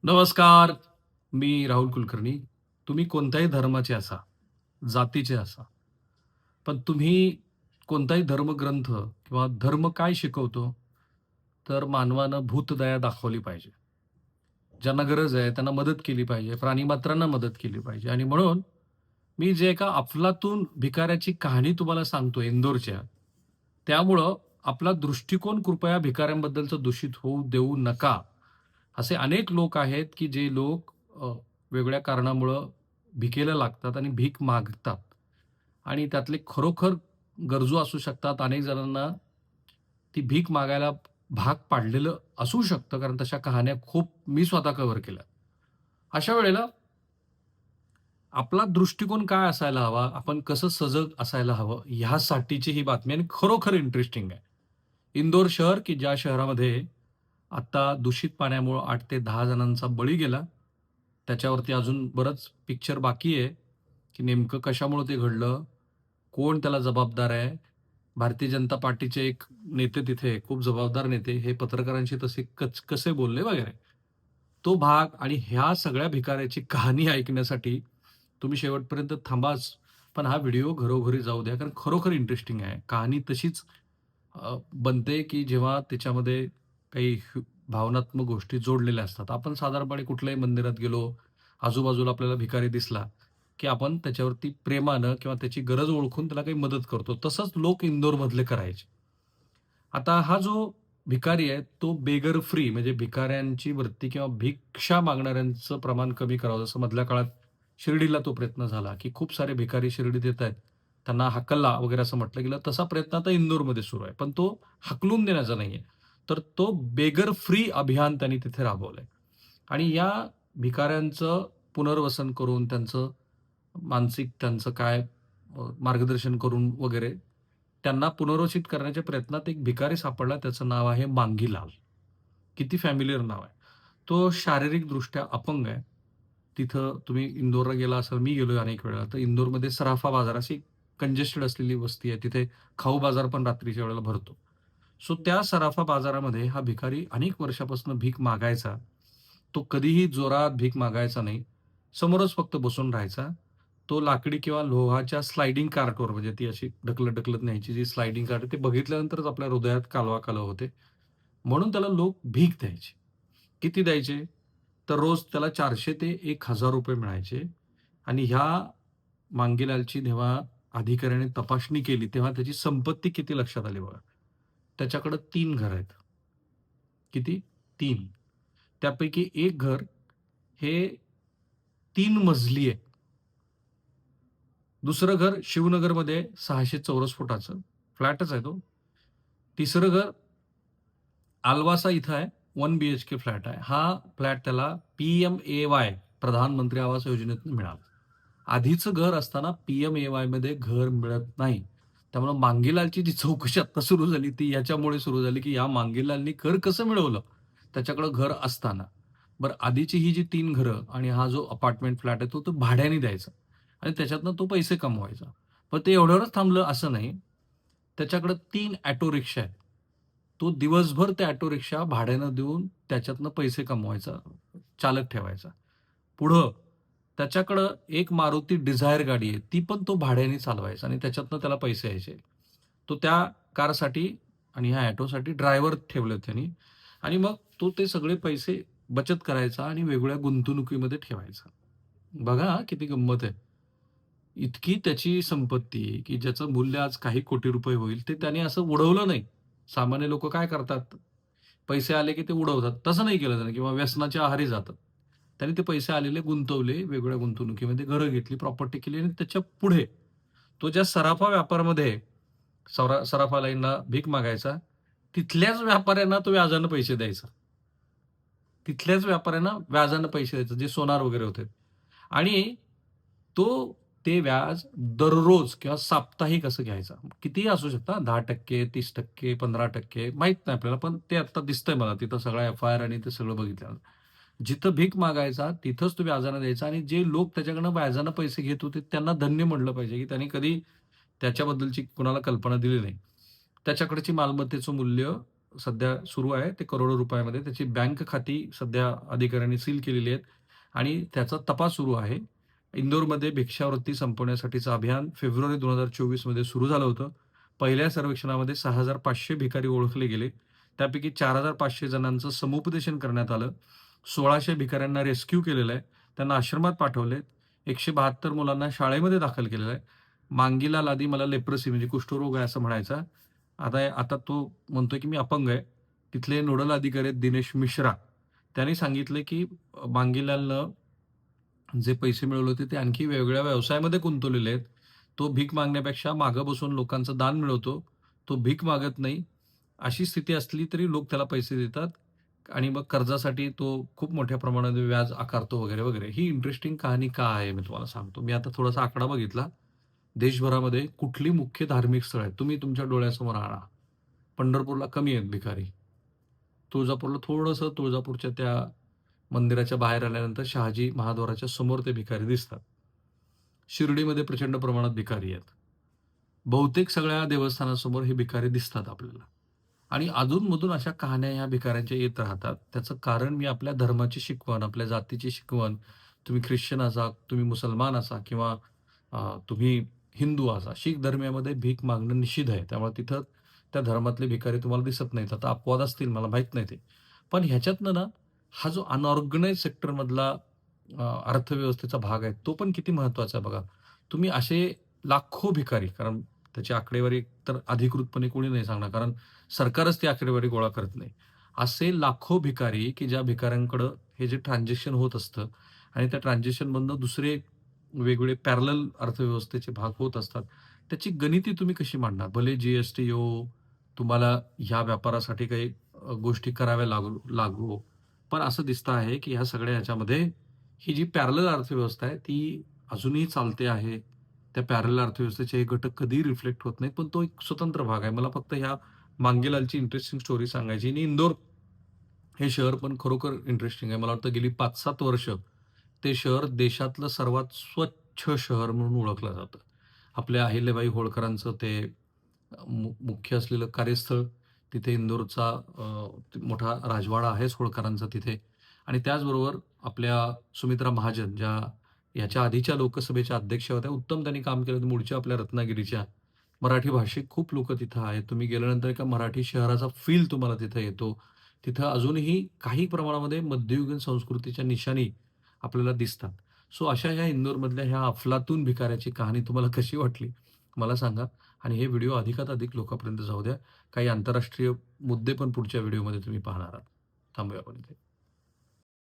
नमस्कार. मी राहुल कुलकर्णी. तुम्ही कोणत्याही धर्माचे असा, जातीचे असा, पण तुम्ही कोणताही धर्मग्रंथ किंवा धर्म काय शिकवतो, तर मानवानं भूतदया दाखवली पाहिजे. ज्यांना गरज आहे त्यांना मदत केली पाहिजे, प्राणीमात्रांना मदत केली पाहिजे आणि म्हणून मी जे एका अफलातून भिकाऱ्याची कहाणी तुम्हाला सांगतो इंदोरच्या, त्यामुळं आपला दृष्टिकोन कृपया भिकाऱ्यांबद्दलचं दूषित होऊ देऊ नका. असे अनेक लोक आहेत, की जे लोक वेगळ्या कारणामुळं भिकेला लागतात आणि भीक मागतात आणि त्यातले खरोखर गरजू असू शकतात. अनेक जणांना ती भीक मागायला भाग पाडलेलं असू शकतं, कारण तशा कहाण्या खूप मी स्वतः कव्हर केल्या. अशा वेळेला आपला दृष्टिकोन काय असायला हवा, आपण कसं सजग असायला हवं, ह्यासाठीची ही बातमी आणि खरोखर इंटरेस्टिंग आहे. इंदोर शहर, की ज्या शहरामध्ये आता दूषित पाण्यामुळं 8 ते 10 जणांचा बळी गेला. त्याच्यावरती अजून बरंच पिक्चर बाकी आहे, की नेमकं कशामुळं ते घडलं? कोण त्याला जबाबदार आहे? भारतीय जनता पार्टीचे एक नेते तिथे खूप जबाबदार नेते हे पत्रकारांशी तसे कसे बोलले वगैरे. तो भाग आणि ह्या सगळ्या भिकाऱ्याची कहाणी ऐकण्यासाठी तुम्ही शेवटपर्यंत थांबाच. पण हा व्हिडिओ घरोघरी जाऊ द्या, कारण खरोखर इंटरेस्टिंग आहे. कहाणी तशीच बनते, की जेव्हा त्याच्यामध्ये काही भावनात्मक गोष्टी जोडलेल्या असतात. आपण साधारणपणे कुठल्याही मंदिरात गेलो, आजूबाजूला आपल्याला भिकारी दिसला, की आपण त्याच्यावरती प्रेमानं किंवा त्याची गरज ओळखून त्याला काही मदत करतो. तसंच लोक इंदोरमधले करायचे. आता हा जो भिकारी आहे, तो बेगर फ्री म्हणजे भिकाऱ्यांची वृत्ती किंवा भिक्षा मागणाऱ्यांचं प्रमाण कमी करावं. जसं मधल्या काळात शिर्डीला तो प्रयत्न झाला, की खूप सारे भिकारी शिर्डीत येतायत. त्यांना हाकलला वगैरे असं म्हटलं गेलं. तसा प्रयत्न आता इंदोरमध्ये सुरू आहे. पण तो हाकलून देण्याचा नाहीये. तर तो बेगर फ्री अभियान त्यांनी तिथे राबवलंय. आणि या भिकाऱ्यांचं पुनर्वसन करून त्यांचं मानसिक त्यांचं काय मार्गदर्शन करून वगैरे त्यांना पुनर्वसित करण्याच्या प्रयत्नात एक भिकारी सापडला. त्याचं नाव आहे मांगीलाल. किती फॅमिलिअर नाव आहे. तो शारीरिकदृष्ट्या अपंग आहे. तिथं तुम्ही इंदोरला गेला असाल, मी गेलोय अनेक वेळा. तर इंदोरमध्ये सराफा बाजार अशी कंजेस्टेड असलेली वस्ती आहे. तिथे खाऊ बाजार पण रात्रीच्या वेळेला भरतो. सो त्या सराफा बाजारामध्ये हा भिकारी अनेक वर्षापासून भीक मागायचा. तो कधीही जोरात भीक मागायचा नाही. समोरच फक्त बसून राहायचा. तो लाकडी किंवा लोहाच्या स्लायडिंग कार्टवर म्हणजे ती अशी ढकलत-ढकलत न्यायची जी स्लायडिंग कार्ट ते बघितल्यानंतरच आपल्या हृदयात कालवा-कालव होते. म्हणून त्याला लोक भीक द्यायचे. किती द्यायचे? तर रोज त्याला 400 ते ₹1000 मिळायचे आणि ह्या मांगेलालची जेव्हा अधिकाऱ्याने तपासणी केली, तेव्हा त्याची संपत्ती किती लक्षात आली बघा. त्याच्याकडं 3 घरं आहेत. किती? 3. त्यापैकी एक घर हे 3 मजली आहे. दुसरं घर शिवनगरमध्ये 600 चौरस फुटाचं फ्लॅटच आहे तो. तिसरं घर आल्वासा इथं आहे. 1 बीएचके फ्लॅट आहे. हा फ्लॅट त्याला पी-एम-ए-वाय प्रधानमंत्री आवास योजनेतून मिळाला. आधीचं घर असताना पी-एम-ए-वायमध्ये घर मिळत नाही. त्यामुळे मांगेलालची जी चौकशी आत्ता सुरू झाली ती याच्यामुळे सुरू झाली, की या मांगेलालनी घर कसं मिळवलं? त्याच्याकडं घर असताना. बरं आधीची ही जी 3 घरं आणि हा जो अपार्टमेंट फ्लॅट आहे तो भाड्याने द्यायचा आणि त्याच्यातनं तो पैसे कमवायचा. पण ते एवढ्यावरच थांबलं असं नाही. त्याच्याकडे 3 ऑटो रिक्षा आहेत. तो दिवसभर त्या ऑटो रिक्षा भाड्यानं देऊन त्याच्यातनं पैसे कमवायचा, चालक ठेवायचा. पुढं त्याच्याकडं एक मारुती डिझायर गाडी आहे. ती पण तो भाड्याने चालवायचा आणि त्याच्यातनं त्याला पैसे यायचे. तो त्या कारसाठी आणि ह्या ऑटोसाठी ड्रायव्हर ठेवले त्यांनी आणि मग तो ते सगळे पैसे बचत करायचा आणि वेगवेगळ्या गुंतवणुकीमध्ये ठेवायचा. बघा किती गंमत आहे. इतकी त्याची संपत्ती, की ज्याचं मूल्य आज काही कोटी रुपये होईल, ते त्याने असं उडवलं नाही. सामान्य लोकं काय करतात? पैसे आले की ते उडवतात. तसं नाही केलं त्याने किंवा व्यसनाच्या आहारी जातात. त्याने ते पैसे आलेले गुंतवले वेगवेगळ्या गुंतवणुकीमध्ये, घरं घेतली, प्रॉपर्टी केली आणि त्याच्या पुढे तो ज्या सराफा व्यापारामध्ये सराफा लाईनला भीक मागायचा, तिथल्याच व्यापाऱ्यांना तो व्याजानं पैसे द्यायचा. तिथल्याच व्यापाऱ्यांना व्याजानं पैसे द्यायचा, जे सोनार वगैरे होते. आणि तो ते व्याज दररोज किंवा साप्ताहिक असं घ्यायचा. कितीही असू शकतं हां, 10% 30% 15% माहीत नाही आपल्याला, पण ते आता दिसतंय मला तिथं सगळा एफ-आय-आर आणि ते सगळं बघितल्यावर. जिथं भीक मागायचा तिथंच तो व्याजानं द्यायचा आणि जे लोक त्याच्याकडनं व्याजानं पैसे घेत होते त्यांना धन्य म्हटलं पाहिजे, की त्यांनी कधी त्याच्याबद्दलची कुणाला कल्पना दिली नाही. त्याच्याकडची मालमत्तेचं मूल्य सध्या सुरू आहे. ते करोडो रुपयामध्ये. त्याची बँक खाती सध्या अधिकाऱ्यांनी सील केलेली आहेत आणि त्याचा तपास सुरू आहे. इंदोरमध्ये भिक्षावृत्ती संपवण्यासाठीचं अभियान फेब्रुवारी 2024 मध्ये सुरू झालं होतं. पहिल्या सर्वेक्षणामध्ये 6,500 भिकारी ओळखले गेले. त्यापैकी 4,500 जणांचं समुपदेशन करण्यात आलं. 1,600 भिकाऱ्यांना रेस्क्यू केलेलं आहे. त्यांना आश्रमात पाठवले. 172 मुलांना शाळेमध्ये दाखल केलेलं आहे. मांगीला लादी मला लेप्रसी म्हणजे कुष्ठरोग आहे असं म्हणायचा. आता आता तो म्हणतोय की मी अपंग आहे. तिथले नोडल अधिकारी आहेत दिनेश मिश्रा. त्यांनी सांगितले की मांगीलालनं जे पैसे मिळवले होते ते आणखी वेगवेगळ्या व्यवसायामध्ये गुंतवलेले आहेत. तो भीक मागण्यापेक्षा मागं बसून लोकांचं दान मिळवतो. तो भीक मागत नाही. अशी स्थिती असली तरी लोक त्याला पैसे देतात आणि मग कर्जासाठी तो खूप मोठ्या प्रमाणात व्याज आकारतो वगैरे, वगैरे. ही इंटरेस्टिंग कहाणी का आहे मी तुम्हाला सांगतो. मी आता थोडासा आकडा बघितला. देशभरामध्ये कुठली मुख्य धार्मिक स्थळं आहेत, तुम्ही तुमच्या डोळ्यासमोर आणा. पंढरपूरला कमी आहेत भिकारी. तुळजापूरला थोडंसं तुळजापूरच्या त्या मंदिराच्या बाहेर आल्यानंतर शहाजी महाद्वाराच्या समोर ते भिकारी दिसतात. शिर्डीमध्ये प्रचंड प्रमाणात भिकारी आहेत. बहुतेक सगळ्या देवस्थानासमोर हे भिकारी दिसतात आपल्याला. आणि अधून-मधून अशा कहाण्या ह्या भिकाऱ्यांच्या येत राहतात. त्याचं कारण मी आपल्या धर्माची शिकवण, आपल्या जातीची शिकवण, तुम्ही ख्रिश्चन असा, तुम्ही मुसलमान असा किंवा तुम्ही हिंदू असा, शीख धर्मियामध्ये भीक मागणं निषिद्ध आहे. त्यामुळे तिथं त्या धर्मातले भिकारी तुम्हाला दिसत नाहीत. आता अपवाद असतील मला माहीत नाही ते. पण ह्याच्यातनं ना, हा जो अनऑर्गनाइज्ड सेक्टरमधला अर्थव्यवस्थेचा भाग आहे, तो पण किती महत्त्वाचा आहे बघा. तुम्ही असे लाखो भिकारी, कारण त्याची आकडेवारी तर अधिकृतपणे कोणी नाही सांगणार, कारण सरकारच ती आकडेवारी गोळा करत नाही. असे लाखो भिकारी, की ज्या भिकाऱ्यांकडं हे जे ट्रान्झॅक्शन होत असतं आणि त्या ट्रान्झॅक्शनमधनं दुसरे वेगवेगळे पॅरलल अर्थव्यवस्थेचे भाग होत असतात. त्याची गणिती तुम्ही कशी मांडणार? भले जी-एस-टी येवो, तुम्हाला ह्या व्यापारासाठी काही गोष्टी कराव्या लागो. पण असं दिसतं आहे, की ह्या सगळ्या ह्याच्यामध्ये ही जी पॅरलल अर्थव्यवस्था आहे, ती अजूनही चालते आहे. त्या पॅरलल अर्थव्यवस्थेचे हे घटक कधीही रिफ्लेक्ट होत नाहीत. पण तो एक स्वतंत्र भाग आहे. मला फक्त ह्या मांगेलालची इंटरेस्टिंग स्टोरी सांगायची आणि इंदोर हे शहर पण खरोखर इंटरेस्टिंग आहे. मला वाटतं गेली 5-7 वर्ष ते शहर देशातलं सर्वात स्वच्छ शहर म्हणून ओळखलं जातं. आपल्या अहिल्याबाई होळकरांचं ते मुख्य असलेलं कार्यस्थळ तिथे इंदोरचा मोठा राजवाडा आहेच होळकरांचा तिथे आणि त्याचबरोबर आपल्या सुमित्रा महाजन ज्या याच्या आधीच्या लोकसभेच्या अध्यक्ष होत्या. उत्तम त्यांनी काम केलं होतं मूळच्या आपल्या रत्नागिरीच्या. मराठी भाषिक खूप लोकं तिथं आहेत. तुम्ही गेल्यानंतर एका मराठी शहराचा फील तुम्हाला तिथं येतो. तिथं अजूनही काही प्रमाणामध्ये मध्ययुगीन संस्कृतीच्या निशाणी आपल्याला दिसतात. सो अशा ह्या इंदोरमधल्या ह्या अफलातून भिकाऱ्याची कहाणी तुम्हाला कशी वाटली? मला सांगा आणि हे व्हिडिओ अधिकात अधिक लोकांपर्यंत जाऊ द्या. काही आंतरराष्ट्रीय मुद्दे पण पुढच्या व्हिडिओमध्ये तुम्ही पाहणार आहात. थांबूया आपण इथे.